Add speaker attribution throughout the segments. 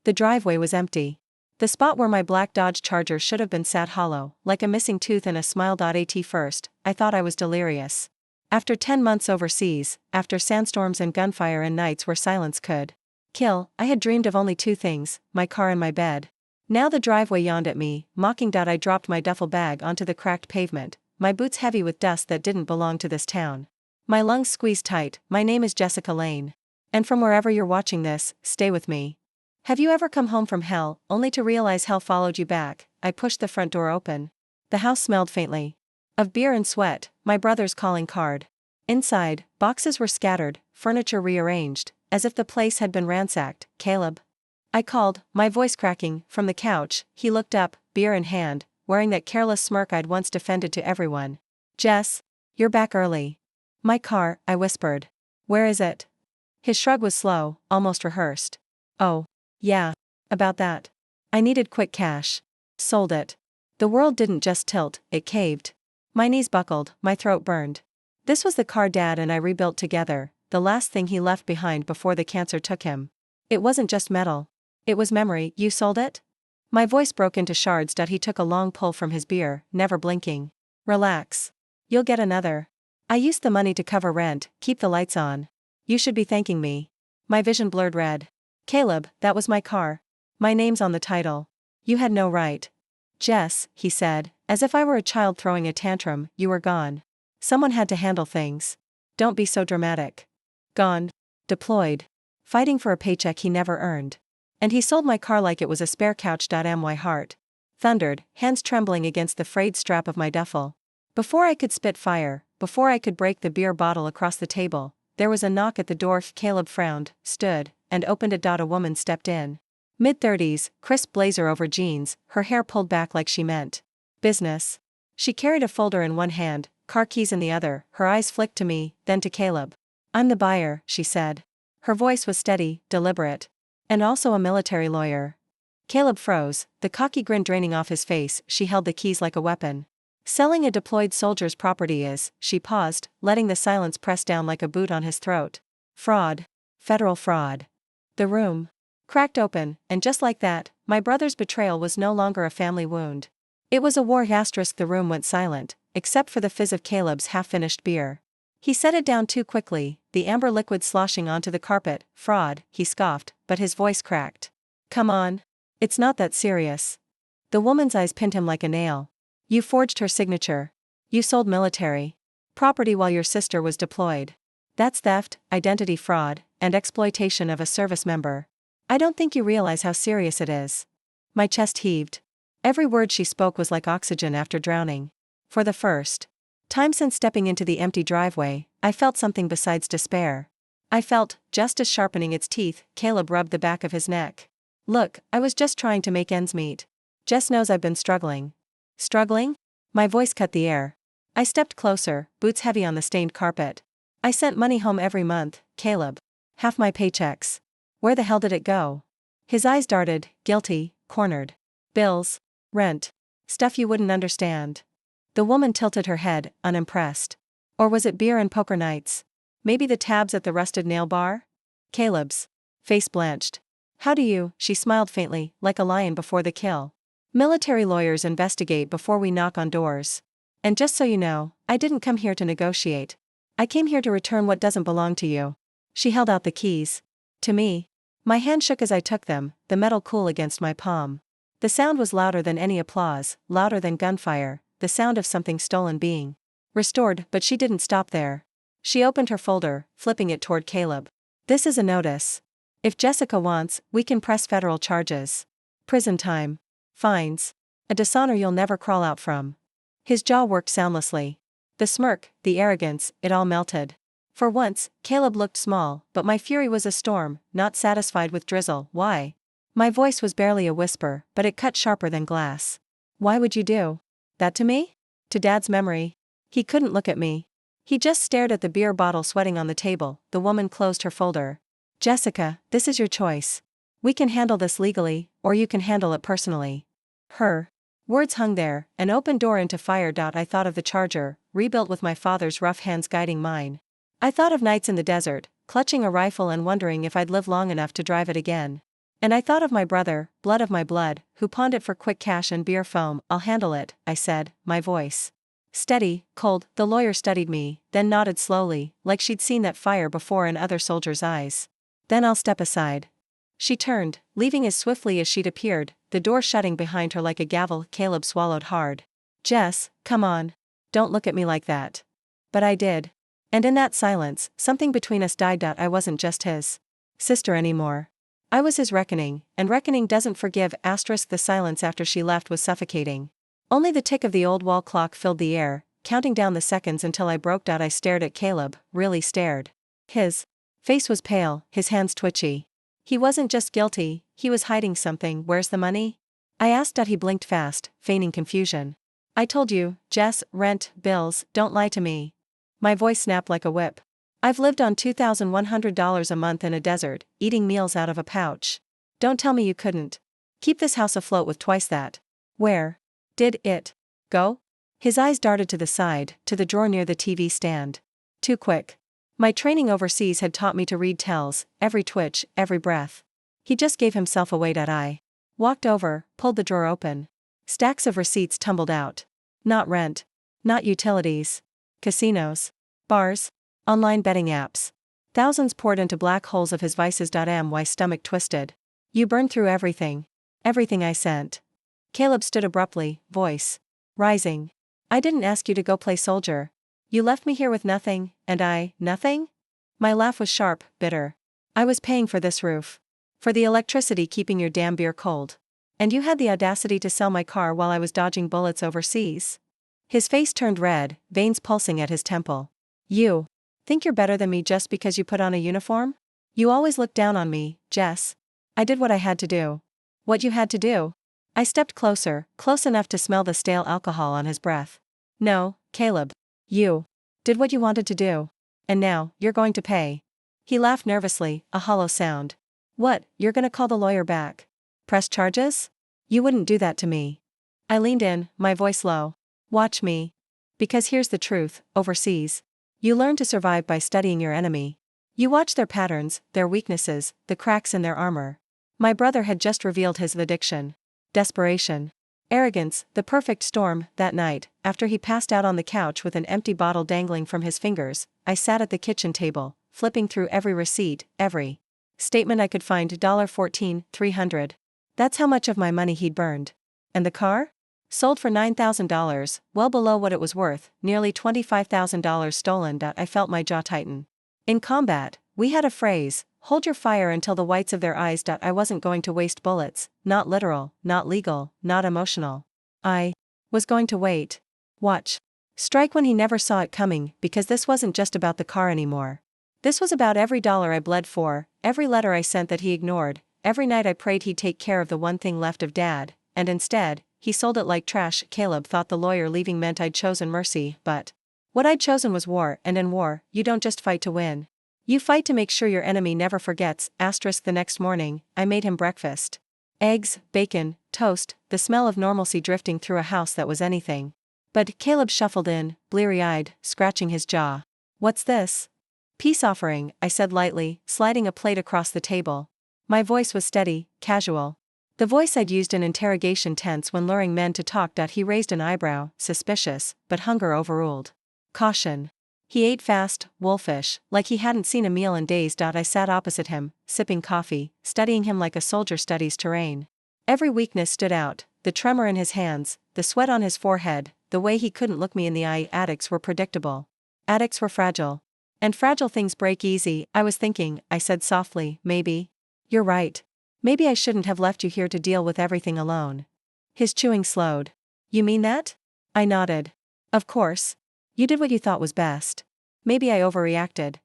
Speaker 1: The driveway was empty. The spot where my black Dodge Charger should have been sat hollow, like a missing tooth in a smile. At first, I thought I was delirious. After 10 months overseas, after sandstorms and gunfire and nights where silence could kill, I had dreamed of only two things, my car and my bed. Now the driveway yawned at me, mocking. I dropped my duffel bag onto the cracked pavement, my boots heavy with dust that didn't belong to this town. My lungs squeezed tight. My name is Jessica Lane. And from wherever you're watching this, stay with me. Have you ever come home from hell, only to realize hell followed you back? I pushed the front door open. The house smelled faintly of beer and sweat, my brother's calling card. Inside, boxes were scattered, furniture rearranged, as if the place had been ransacked. Caleb. I called, my voice cracking, from the couch. He looked up, beer in hand, wearing that careless smirk I'd once defended to everyone. Jess, you're back early. My car, I whispered. Where is it? His shrug was slow, almost rehearsed. Oh. Yeah. About that. I needed quick cash. Sold it. The world didn't just tilt, it caved. My knees buckled, my throat burned. This was the car Dad and I rebuilt together, the last thing he left behind before the cancer took him. It wasn't just metal. It was memory. You sold it? My voice broke into shards. He took a long pull from his beer, never blinking. Relax. You'll get another. I used the money to cover rent, keep the lights on. You should be thanking me. My vision blurred red. Caleb, that was my car. My name's on the title. You had no right. Jess, he said, as if I were a child throwing a tantrum, you were gone. Someone had to handle things. Don't be so dramatic. Gone. Deployed. Fighting for a paycheck he never earned. And he sold my car like it was a spare couch. My heart thundered, hands trembling against the frayed strap of my duffel. Before I could spit fire, before I could break the beer bottle across the table, there was a knock at the door. Caleb frowned, stood, and opened it. A woman stepped in. Mid-30s, crisp blazer over jeans, her hair pulled back like she meant business. She carried a folder in one hand, car keys in the other. Her eyes flicked to me, then to Caleb. I'm the buyer, she said. Her voice was steady, deliberate. And also a military lawyer. Caleb froze, the cocky grin draining off his face. She held the keys like a weapon. Selling a deployed soldier's property is, she paused, letting the silence press down like a boot on his throat. Fraud. Federal fraud. The room cracked open, and just like that, my brother's betrayal was no longer a family wound. It was a war. The room went silent, except for the fizz of Caleb's half-finished beer. He set it down too quickly, the amber liquid sloshing onto the carpet. Fraud, he scoffed, but his voice cracked. Come on. It's not that serious. The woman's eyes pinned him like a nail. You forged her signature. You sold military property while your sister was deployed. That's theft, identity fraud, and exploitation of a service member. I don't think you realize how serious it is. My chest heaved. Every word she spoke was like oxygen after drowning. For the first time since stepping into the empty driveway, I felt something besides despair. I felt justice sharpening its teeth. Caleb rubbed the back of his neck. Look, I was just trying to make ends meet. Jess knows I've been struggling. Struggling? My voice cut the air. I stepped closer, boots heavy on the stained carpet. I sent money home every month, Caleb. Half my paychecks. Where the hell did it go? His eyes darted, guilty, cornered. Bills. Rent. Stuff you wouldn't understand. The woman tilted her head, unimpressed. Or was it beer and poker nights? Maybe the tabs at the rusted nail bar? Caleb's face blanched. How do you? She smiled faintly, like a lion before the kill. Military lawyers investigate before we knock on doors. And just so you know, I didn't come here to negotiate. I came here to return what doesn't belong to you. She held out the keys. To me. My hand shook as I took them, the metal cool against my palm. The sound was louder than any applause, louder than gunfire, the sound of something stolen being restored. But she didn't stop there. She opened her folder, flipping it toward Caleb. This is a notice. If Jessica wants, we can press federal charges. Prison time. Fines. A dishonor you'll never crawl out from. His jaw worked soundlessly. The smirk, the arrogance, it all melted. For once, Caleb looked small, but my fury was a storm, not satisfied with drizzle. Why? My voice was barely a whisper, but it cut sharper than glass. Why would you do that to me? To Dad's memory? He couldn't look at me. He just stared at the beer bottle sweating on the table. The woman closed her folder. Jessica, this is your choice. We can handle this legally, or you can handle it personally. Her words hung there, an open door into fire. I thought of the Charger, rebuilt with my father's rough hands guiding mine. I thought of nights in the desert, clutching a rifle and wondering if I'd live long enough to drive it again. And I thought of my brother, blood of my blood, who pawned it for quick cash and beer foam. I'll handle it, I said, my voice steady, cold. The lawyer studied me, then nodded slowly, like she'd seen that fire before in other soldiers' eyes. Then I'll step aside. She turned, leaving as swiftly as she'd appeared, the door shutting behind her like a gavel. Caleb swallowed hard. Jess, come on. Don't look at me like that. But I did. And in that silence, something between us died. I wasn't just his sister anymore. I was his reckoning, and reckoning doesn't forgive. The silence after she left was suffocating. Only the tick of the old wall clock filled the air, counting down the seconds until I broke. I stared at Caleb, really stared. His face was pale, his hands twitchy. He wasn't just guilty, he was hiding something. Where's the money? I asked. He blinked fast, feigning confusion. I told you, Jess, rent, bills, don't lie to me. My voice snapped like a whip. I've lived on $2,100 a month in a desert, eating meals out of a pouch. Don't tell me you couldn't keep this house afloat with twice that. Where did it go? His eyes darted to the side, to the drawer near the TV stand. Too quick. My training overseas had taught me to read tells, every twitch, every breath. He just gave himself away. I walked over, pulled the drawer open. Stacks of receipts tumbled out. Not rent. Not utilities. Casinos. Bars. Online betting apps. Thousands poured into black holes of his vices. My stomach twisted. You burned through everything. Everything I sent. Caleb stood abruptly, voice rising. I didn't ask you to go play soldier. You left me here with nothing, and nothing? My laugh was sharp, bitter. I was paying for this roof. For the electricity keeping your damn beer cold. And you had the audacity to sell my car while I was dodging bullets overseas? His face turned red, veins pulsing at his temple. You think you're better than me just because you put on a uniform? You always look down on me, Jess. I did what I had to do. What you had to do? I stepped closer, close enough to smell the stale alcohol on his breath. No, Caleb. You did what you wanted to do. And now, you're going to pay. He laughed nervously, a hollow sound. What, you're gonna call the lawyer back? Press charges? You wouldn't do that to me. I leaned in, my voice low. Watch me. Because here's the truth, overseas. You learn to survive by studying your enemy. You watch their patterns, their weaknesses, the cracks in their armor. My brother had just revealed his addiction. Desperation. Arrogance, the perfect storm. That night, after he passed out on the couch with an empty bottle dangling from his fingers, I sat at the kitchen table, flipping through every receipt, every statement I could find. $14,300. That's how much of my money he'd burned. And the car? Sold for $9,000, well below what it was worth, nearly $25,000 stolen. I felt my jaw tighten. In combat, we had a phrase, hold your fire until the whites of their eyes. I wasn't going to waste bullets, not literal, not legal, not emotional. I was going to wait. Watch. Strike when he never saw it coming, because this wasn't just about the car anymore. This was about every dollar I bled for, every letter I sent that he ignored, every night I prayed he'd take care of the one thing left of Dad, and instead, he sold it like trash. Caleb thought the lawyer leaving meant I'd chosen mercy, but what I'd chosen was war, and in war, you don't just fight to win. You fight to make sure your enemy never forgets. The next morning, I made him breakfast. Eggs, bacon, toast, the smell of normalcy drifting through a house that was anything. But Caleb shuffled in, bleary-eyed, scratching his jaw. What's this? Peace offering, I said lightly, sliding a plate across the table. My voice was steady, casual. The voice I'd used in interrogation tents when luring men to talk. He raised an eyebrow, suspicious, but hunger overruled caution. He ate fast, wolfish, like he hadn't seen a meal in days. I sat opposite him, sipping coffee, studying him like a soldier studies terrain. Every weakness stood out, the tremor in his hands, the sweat on his forehead, the way he couldn't look me in the eye. Addicts were predictable. Addicts were fragile. And fragile things break easy. I was thinking, I said softly, maybe. You're right. Maybe I shouldn't have left you here to deal with everything alone. His chewing slowed. You mean that? I nodded. Of course. You did what you thought was best. Maybe I overreacted.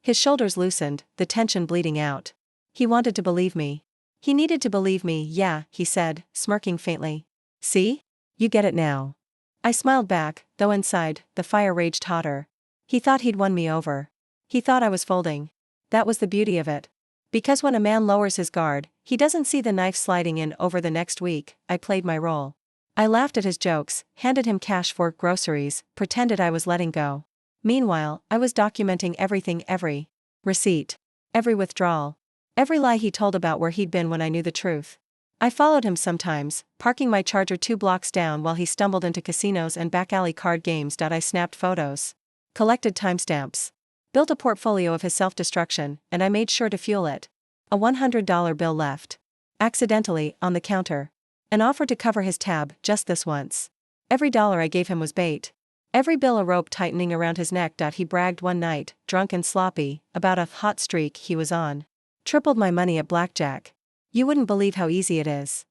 Speaker 1: His shoulders loosened, the tension bleeding out. He wanted to believe me. He needed to believe me. Yeah, he said, smirking faintly. See? You get it now. I smiled back, though inside, the fire raged hotter. He thought he'd won me over. He thought I was folding. That was the beauty of it. Because when a man lowers his guard, he doesn't see the knife sliding in. Over the next week, I played my role. I laughed at his jokes, handed him cash for groceries, pretended I was letting go. Meanwhile, I was documenting everything, every receipt, every withdrawal. Every lie he told about where he'd been when I knew the truth. I followed him sometimes, parking my Charger 2 blocks down while he stumbled into casinos and back alley card games. I snapped photos, collected timestamps, built a portfolio of his self-destruction, and I made sure to fuel it. A $100 bill left, accidentally, on the counter. An offer to cover his tab, just this once. Every dollar I gave him was bait. Every bill a rope tightening around his neck. He bragged one night, drunk and sloppy, about a hot streak he was on. Tripled my money at blackjack. You wouldn't believe how easy it is.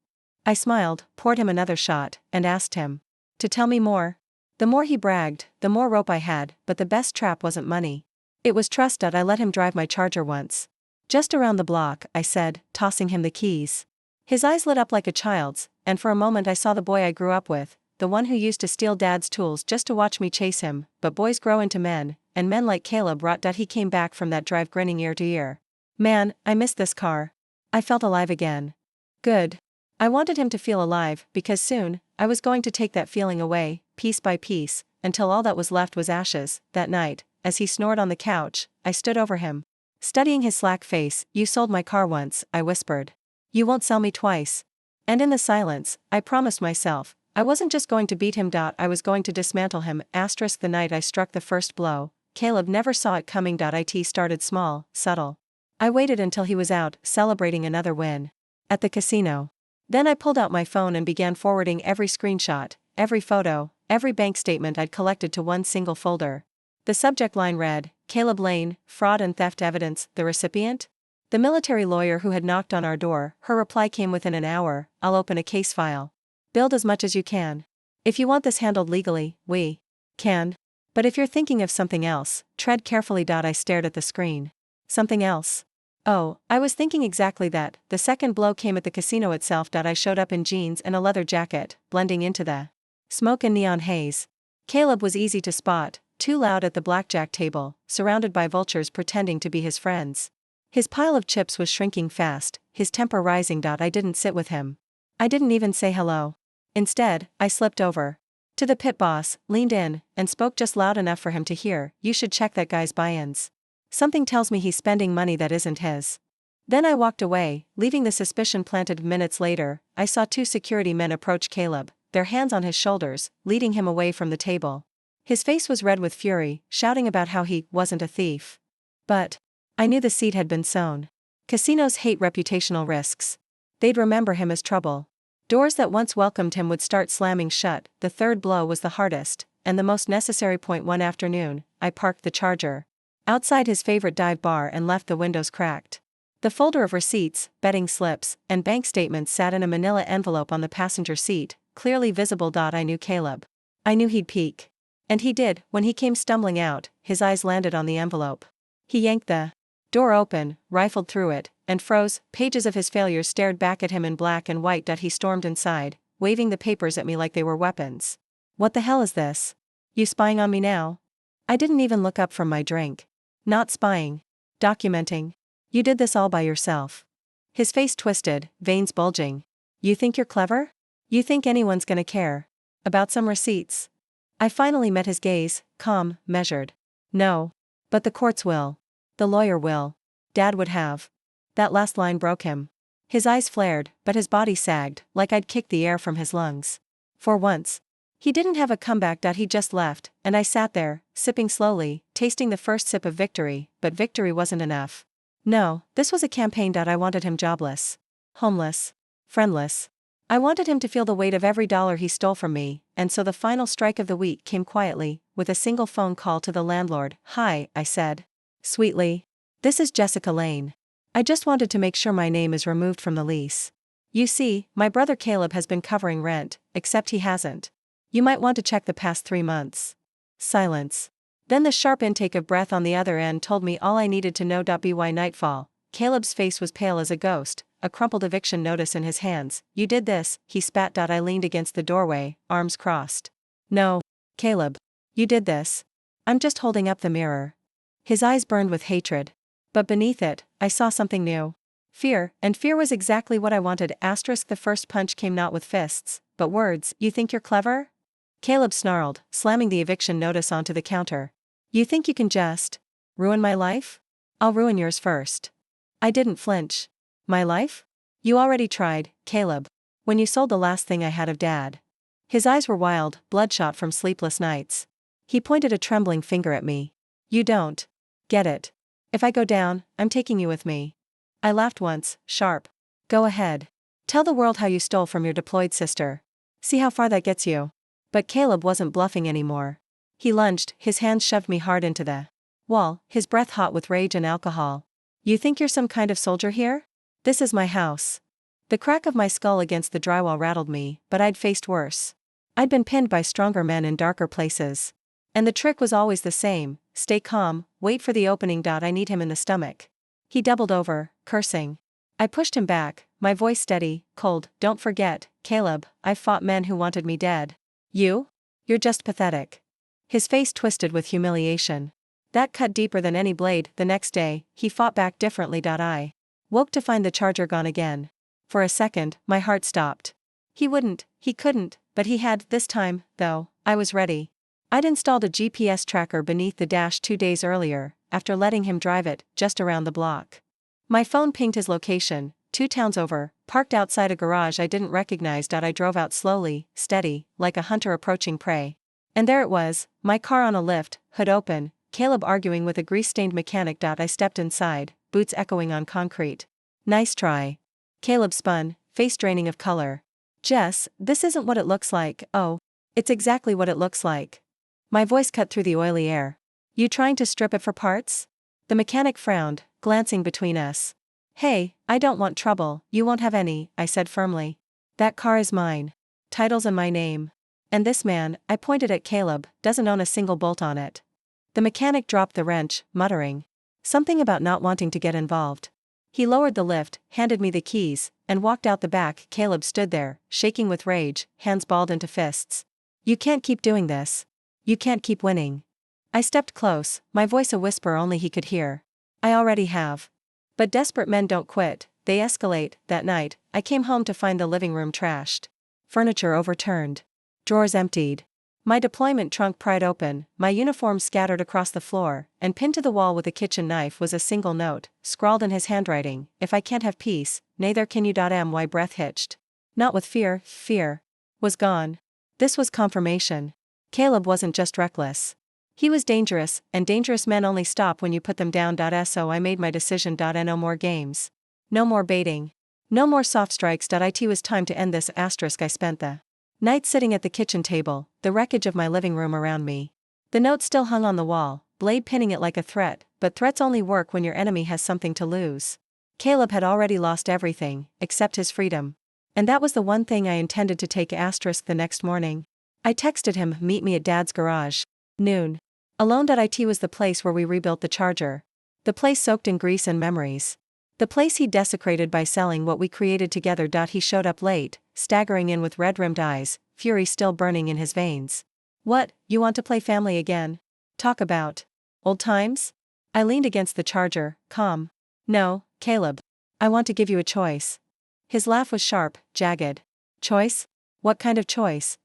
Speaker 1: I smiled, poured him another shot, and asked him to tell me more. The more he bragged, the more rope I had, but the best trap wasn't money. It was trust. I let him drive my Charger once. Just around the block, I said, tossing him the keys. His eyes lit up like a child's, and for a moment I saw the boy I grew up with, the one who used to steal Dad's tools just to watch me chase him. But boys grow into men, and men like Caleb rot. He came back from that drive grinning ear to ear. Man, I missed this car. I felt alive again. Good. I wanted him to feel alive, because soon, I was going to take that feeling away, piece by piece, until all that was left was ashes. That night, as he snored on the couch, I stood over him, studying his slack face. You sold my car once, I whispered. You won't sell me twice. And in the silence, I promised myself, I wasn't just going to beat him. I was going to dismantle him. The night I struck the first blow, Caleb never saw it coming. It started small, subtle. I waited until he was out, celebrating another win. At the casino. Then I pulled out my phone and began forwarding every screenshot, every photo, every bank statement I'd collected to one single folder. The subject line read, Caleb Lane, fraud and theft evidence. The recipient? The military lawyer who had knocked on our door. Her reply came within an hour. I'll open a case file. Build as much as you can. If you want this handled legally, we can. But if you're thinking of something else, tread carefully. I stared at the screen. Something else? Oh, I was thinking exactly that. The second blow came at the casino itself. I showed up in jeans and a leather jacket, blending into the smoke and neon haze. Caleb was easy to spot, too loud at the blackjack table, surrounded by vultures pretending to be his friends. His pile of chips was shrinking fast, his temper rising. I didn't sit with him. I didn't even say hello. Instead, I slipped over to the pit boss, leaned in, and spoke just loud enough for him to hear. You should check that guy's buy-ins. Something tells me he's spending money that isn't his. Then I walked away, leaving the suspicion planted. Minutes later, I saw 2 security men approach Caleb, their hands on his shoulders, leading him away from the table. His face was red with fury, shouting about how he wasn't a thief. But I knew the seed had been sown. Casinos hate reputational risks. They'd remember him as trouble. Doors that once welcomed him would start slamming shut. The third blow was the hardest, and the most necessary. One afternoon, I parked the Charger outside his favorite dive bar and left the windows cracked. The folder of receipts, betting slips, and bank statements sat in a manila envelope on the passenger seat, clearly visible. I knew Caleb. I knew he'd peek. And he did. When he came stumbling out, his eyes landed on the envelope. He yanked the door open, rifled through it, and froze. Pages of his failures stared back at him in black and white. He stormed inside, waving the papers at me like they were weapons. What the hell is this? You spying on me now? I didn't even look up from my drink. Not spying. Documenting. You did this all by yourself. His face twisted, veins bulging. You think you're clever? You think anyone's gonna care about some receipts? I finally met his gaze, calm, measured. No. But the courts will. The lawyer will. Dad would have. That last line broke him. His eyes flared, but his body sagged, like I'd kicked the air from his lungs. For once. He didn't have a comeback. He just left, and I sat there, sipping slowly, tasting the first sip of victory, but victory wasn't enough. No, this was a campaign. I wanted him jobless, homeless, friendless. I wanted him to feel the weight of every dollar he stole from me, and so the final strike of the week came quietly, with a single phone call to the landlord. Hi, I said. Sweetly. This is Jessica Lane. I just wanted to make sure my name is removed from the lease. You see, my brother Caleb has been covering rent, except he hasn't. You might want to check the past 3 months. Silence. Then the sharp intake of breath on the other end told me all I needed to know. By nightfall, Caleb's face was pale as a ghost, a crumpled eviction notice in his hands. You did this, he spat. I leaned against the doorway, arms crossed. No, Caleb. You did this. I'm just holding up the mirror. His eyes burned with hatred. But beneath it, I saw something new. Fear, and fear was exactly what I wanted. The first punch came not with fists, but words. You think you're clever? Caleb snarled, slamming the eviction notice onto the counter. You think you can just ruin my life? I'll ruin yours first. I didn't flinch. My life? You already tried, Caleb. When you sold the last thing I had of Dad. His eyes were wild, bloodshot from sleepless nights. He pointed a trembling finger at me. You don't get it. If I go down, I'm taking you with me. I laughed once, sharp. Go ahead. Tell the world how you stole from your deployed sister. See how far that gets you. But Caleb wasn't bluffing anymore. He lunged, his hands shoved me hard into the wall, his breath hot with rage and alcohol. You think you're some kind of soldier here? This is my house. The crack of my skull against the drywall rattled me, but I'd faced worse. I'd been pinned by stronger men in darker places. And the trick was always the same: stay calm, wait for the opening. I need him in the stomach. He doubled over, cursing. I pushed him back, my voice steady, cold. Don't forget, Caleb, I've fought men who wanted me dead. You? You're just pathetic. His face twisted with humiliation. That cut deeper than any blade. The next day, he fought back differently. I woke to find the charger gone again. For a second, my heart stopped. He couldn't, but he had. This time, though, I was ready. I'd installed a GPS tracker beneath the dash 2 days earlier, after letting him drive it, just around the block. My phone pinged his location, 2 towns over, parked outside a garage I didn't recognize. I drove out slowly, steady, like a hunter approaching prey. And there it was, my car on a lift, hood open, Caleb arguing with a grease-stained mechanic. I stepped inside, boots echoing on concrete. Nice try. Caleb spun, face draining of color. Jess, this isn't what it looks like. Oh, it's exactly what it looks like. My voice cut through the oily air. You trying to strip it for parts? The mechanic frowned, glancing between us. Hey, I don't want trouble. You won't have any, I said firmly. That car is mine. Title's in my name. And this man, I pointed at Caleb, doesn't own a single bolt on it. The mechanic dropped the wrench, muttering something about not wanting to get involved. He lowered the lift, handed me the keys, and walked out the back. Caleb stood there, shaking with rage, hands balled into fists. You can't keep doing this. You can't keep winning. I stepped close, my voice a whisper only he could hear. I already have. But desperate men don't quit, they escalate. That night, I came home to find the living room trashed. Furniture overturned. Drawers emptied. My deployment trunk pried open, my uniform scattered across the floor, and pinned to the wall with a kitchen knife was a single note, scrawled in his handwriting: if I can't have peace, neither can you. My breath hitched. Not with fear, fear was gone. This was confirmation. Caleb wasn't just reckless. He was dangerous, and dangerous men only stop when you put them down. So I made my decision. No more games. No more baiting. No more soft strikes. It was time to end this. I spent the night sitting at the kitchen table, the wreckage of my living room around me. The note still hung on the wall, blade pinning it like a threat, but threats only work when your enemy has something to lose. Caleb had already lost everything, except his freedom. And that was the one thing I intended to take. The next morning, I texted him, meet me at Dad's garage. Noon. Alone. It was the place where we rebuilt the charger. The place soaked in grease and memories. The place he desecrated by selling what we created together. He showed up late, staggering in with red-rimmed eyes, fury still burning in his veins. What, you want to play family again? Talk about old times? I leaned against the charger, calm. No, Caleb. I want to give you a choice. His laugh was sharp, jagged. Choice? What kind of choice?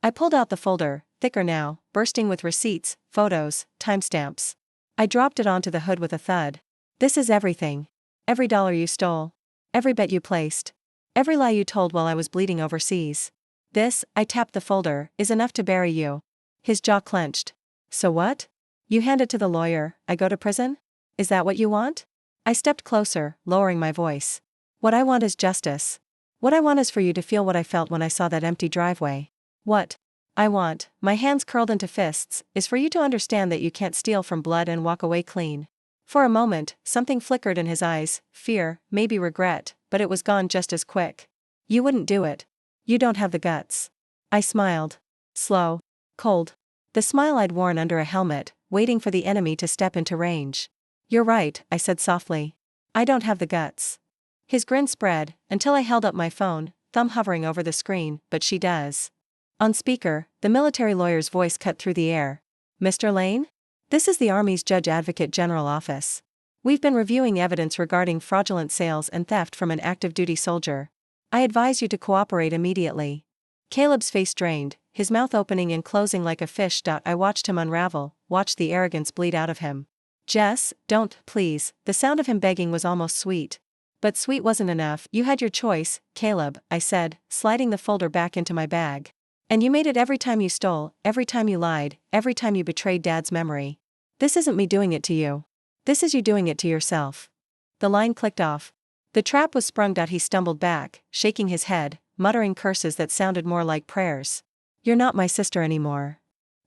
Speaker 1: I pulled out the folder, thicker now, bursting with receipts, photos, timestamps. I dropped it onto the hood with a thud. This is everything. Every dollar you stole. Every bet you placed. Every lie you told while I was bleeding overseas. This, I tapped the folder, is enough to bury you. His jaw clenched. So what? You hand it to the lawyer, I go to prison? Is that what you want? I stepped closer, lowering my voice. What I want is justice. What I want is for you to feel what I felt when I saw that empty driveway. What I want, my hands curled into fists, is for you to understand that you can't steal from blood and walk away clean. For a moment, something flickered in his eyes, fear, maybe regret, but it was gone just as quick. You wouldn't do it. You don't have the guts. I smiled. Slow. Cold. The smile I'd worn under a helmet, waiting for the enemy to step into range. You're right, I said softly. I don't have the guts. His grin spread, until I held up my phone, thumb hovering over the screen, but she does. On speaker, the military lawyer's voice cut through the air. Mr. Lane? This is the Army's Judge Advocate General Office. We've been reviewing evidence regarding fraudulent sales and theft from an active duty soldier. I advise you to cooperate immediately. Caleb's face drained, his mouth opening and closing like a fish. I watched him unravel, watched the arrogance bleed out of him. Jess, don't, please. The sound of him begging was almost sweet. But sweet wasn't enough. You had your choice, Caleb, I said, sliding the folder back into my bag. And you made it every time you stole, every time you lied, every time you betrayed Dad's memory. This isn't me doing it to you. This is you doing it to yourself. The line clicked off. The trap was sprung. He stumbled back, shaking his head, muttering curses that sounded more like prayers. You're not my sister anymore.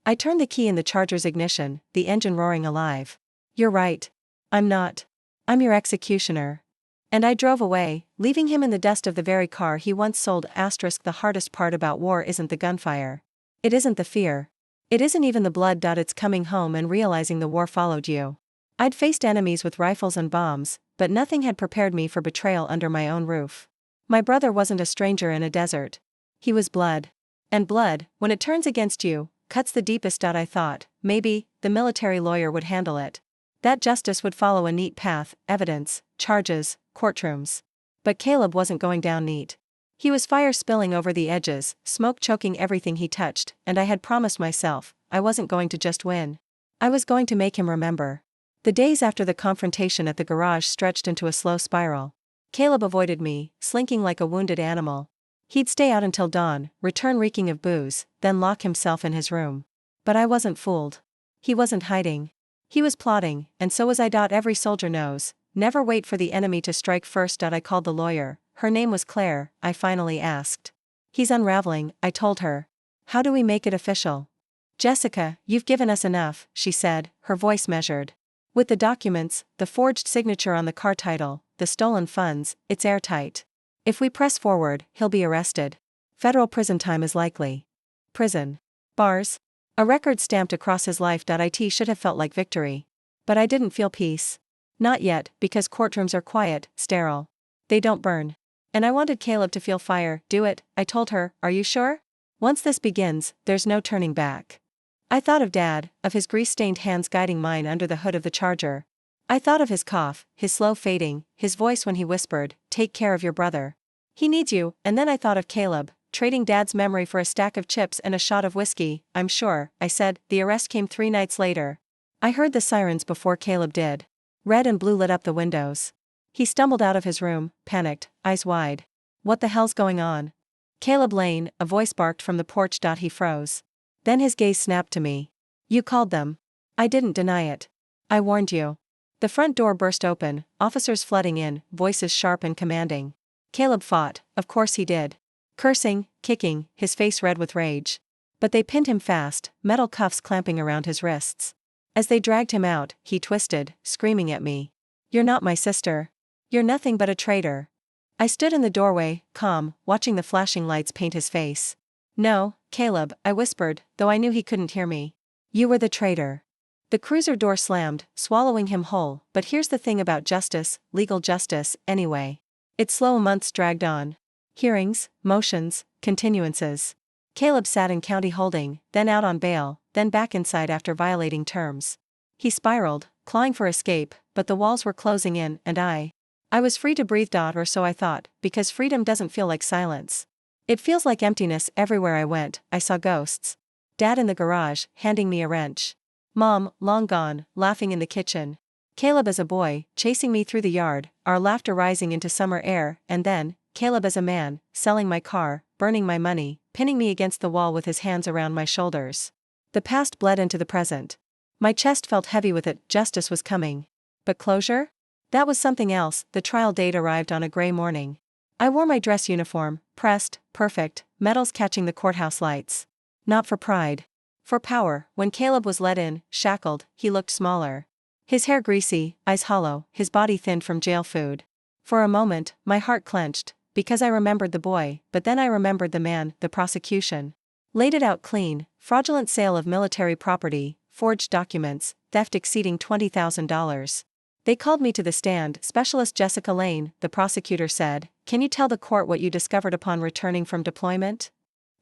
Speaker 1: I turned the key in the Charger's ignition, the engine roaring alive. You're right. I'm not. I'm your executioner. And I drove away, leaving him in the dust of the very car he once sold. The hardest part about war isn't the gunfire. It isn't the fear. It isn't even the blood. It's coming home and realizing the war followed you. I'd faced enemies with rifles and bombs, but nothing had prepared me for betrayal under my own roof. My brother wasn't a stranger in a desert. He was blood. And blood, when it turns against you, cuts the deepest. I thought, maybe, the military lawyer would handle it. That justice would follow a neat path, evidence, charges, courtrooms. But Caleb wasn't going down neat. He was fire spilling over the edges, smoke choking everything he touched, and I had promised myself, I wasn't going to just win. I was going to make him remember. The days after the confrontation at the garage stretched into a slow spiral. Caleb avoided me, slinking like a wounded animal. He'd stay out until dawn, return reeking of booze, then lock himself in his room. But I wasn't fooled. He wasn't hiding. He was plotting, and so was I. Every soldier knows, never wait for the enemy to strike first. I called the lawyer. Her name was Claire, I finally asked. He's unraveling, I told her. How do we make it official? Jessica, you've given us enough, she said, her voice measured. With the documents, the forged signature on the car title, the stolen funds, it's airtight. If we press forward, he'll be arrested. Federal prison time is likely. Prison. Bars. A record stamped across his life. It should have felt like victory. But I didn't feel peace. Not yet, because courtrooms are quiet, sterile. They don't burn. And I wanted Caleb to feel fire. Do it, I told her, are you sure? Once this begins, there's no turning back. I thought of Dad, of his grease-stained hands guiding mine under the hood of the Charger. I thought of his cough, his slow fading, his voice when he whispered, take care of your brother. He needs you. And then I thought of Caleb, trading Dad's memory for a stack of chips and a shot of whiskey. I'm sure, I said. The arrest came 3 nights later. I heard the sirens before Caleb did. Red and blue lit up the windows. He stumbled out of his room, panicked, eyes wide. What the hell's going on? Caleb Lane, a voice barked from the porch. He froze. Then his gaze snapped to me. You called them. I didn't deny it. I warned you. The front door burst open, officers flooding in, voices sharp and commanding. Caleb fought, of course he did. Cursing, kicking, his face red with rage. But they pinned him fast, metal cuffs clamping around his wrists. As they dragged him out, he twisted, screaming at me. You're not my sister. You're nothing but a traitor. I stood in the doorway, calm, watching the flashing lights paint his face. No, Caleb, I whispered, though I knew he couldn't hear me. You were the traitor. The cruiser door slammed, swallowing him whole. But here's the thing about justice, legal justice, anyway. Its slow months dragged on. Hearings, motions, continuances. Caleb sat in county holding, then out on bail, then back inside after violating terms. He spiraled, clawing for escape, but the walls were closing in, and I was free to breathe. Or so I thought, because freedom doesn't feel like silence. It feels like emptiness. Everywhere I went, I saw ghosts. Dad in the garage, handing me a wrench. Mom, long gone, laughing in the kitchen. Caleb as a boy, chasing me through the yard, our laughter rising into summer air, and then, Caleb as a man, selling my car, burning my money, pinning me against the wall with his hands around my shoulders. The past bled into the present. My chest felt heavy with it. Justice was coming. But closure? That was something else. The trial date arrived on a gray morning. I wore my dress uniform, pressed, perfect, medals catching the courthouse lights. Not for pride. For power. When Caleb was let in, shackled, he looked smaller. His hair greasy, eyes hollow, his body thinned from jail food. For a moment, my heart clenched, because I remembered the boy, but then I remembered the man. The prosecution laid it out clean: fraudulent sale of military property, forged documents, theft exceeding $20,000. They called me to the stand. Specialist Jessica Lane, the prosecutor said, can you tell the court what you discovered upon returning from deployment?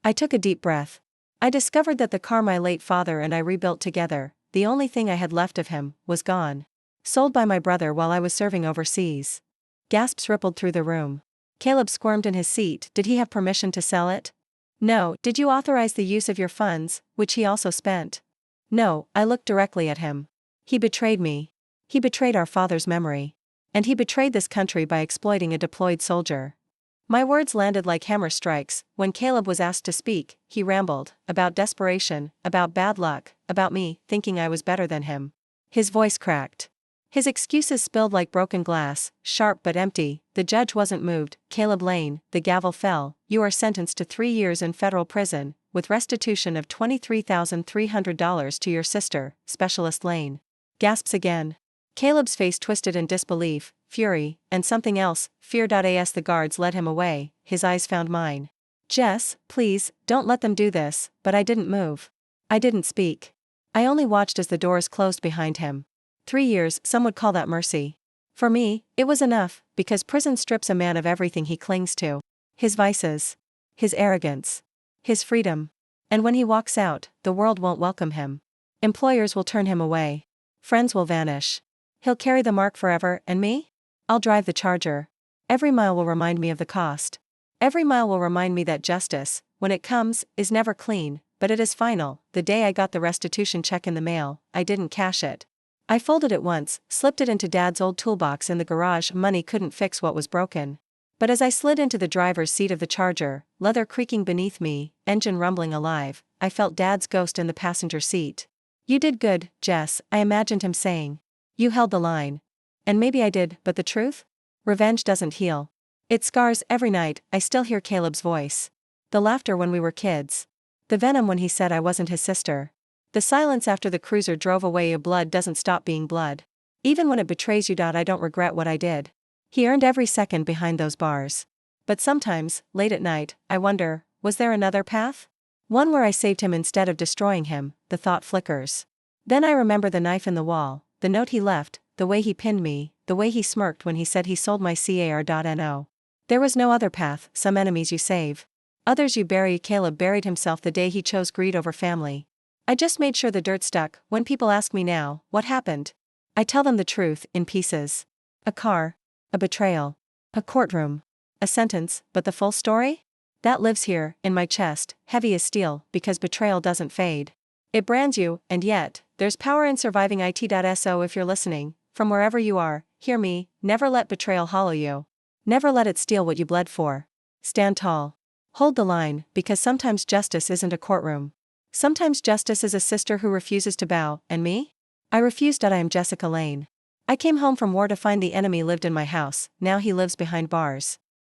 Speaker 1: I took a deep breath. I discovered that the car my late father and I rebuilt together, the only thing I had left of him, was gone. Sold by my brother while I was serving overseas. Gasps rippled through the room. Caleb squirmed in his seat. Did he have permission to sell it? No. Did you authorize the use of your funds, which he also spent? No. I looked directly at him. He betrayed me. He betrayed our father's memory. And he betrayed this country by exploiting a deployed soldier. My words landed like hammer strikes. When Caleb was asked to speak, he rambled about desperation, about bad luck, about me thinking I was better than him. His voice cracked. His excuses spilled like broken glass, sharp but empty. The judge wasn't moved. Caleb Lane, the gavel fell. You are sentenced to 3 years in federal prison, with restitution of $23,300 to your sister, Specialist Lane. Gasps again. Caleb's face twisted in disbelief, fury, and something else, fear. As the guards led him away, his eyes found mine. Jess, please, don't let them do this, but I didn't move. I didn't speak. I only watched as the doors closed behind him. 3 years, some would call that mercy. For me, it was enough, because prison strips a man of everything he clings to. His vices. His arrogance. His freedom. And when he walks out, the world won't welcome him. Employers will turn him away. Friends will vanish. He'll carry the mark forever, and me? I'll drive the Charger. Every mile will remind me of the cost. Every mile will remind me that justice, when it comes, is never clean, but it is final. The day I got the restitution check in the mail, I didn't cash it. I folded it once, slipped it into Dad's old toolbox in the garage. Money couldn't fix what was broken. But as I slid into the driver's seat of the Charger, leather creaking beneath me, engine rumbling alive, I felt Dad's ghost in the passenger seat. You did good, Jess, I imagined him saying. You held the line. And maybe I did, but the truth? Revenge doesn't heal. It scars. Every night, I still hear Caleb's voice. The laughter when we were kids. The venom when he said I wasn't his sister. The silence after the cruiser drove away. Your blood doesn't stop being blood. Even when it betrays you. I don't regret what I did. He earned every second behind those bars. But sometimes, late at night, I wonder, was there another path? One where I saved him instead of destroying him. The thought flickers. Then I remember the knife in the wall, the note he left, the way he pinned me, the way he smirked when he said he sold my car.no. There was no other path. Some enemies you save. Others you bury. Caleb buried himself the day he chose greed over family. I just made sure the dirt stuck. When people ask me now, what happened? I tell them the truth, in pieces. A car. A betrayal. A courtroom. A sentence, but the full story? That lives here, in my chest, heavy as steel, because betrayal doesn't fade. It brands you, and yet, there's power in surviving it.so. If you're listening, from wherever you are, hear me, never let betrayal hollow you. Never let it steal what you bled for. Stand tall. Hold the line, because sometimes justice isn't a courtroom. Sometimes justice is a sister who refuses to bow. And me? I refused. I am Jessica Lane. I came home from war to find the enemy lived in my house. Now he lives behind bars.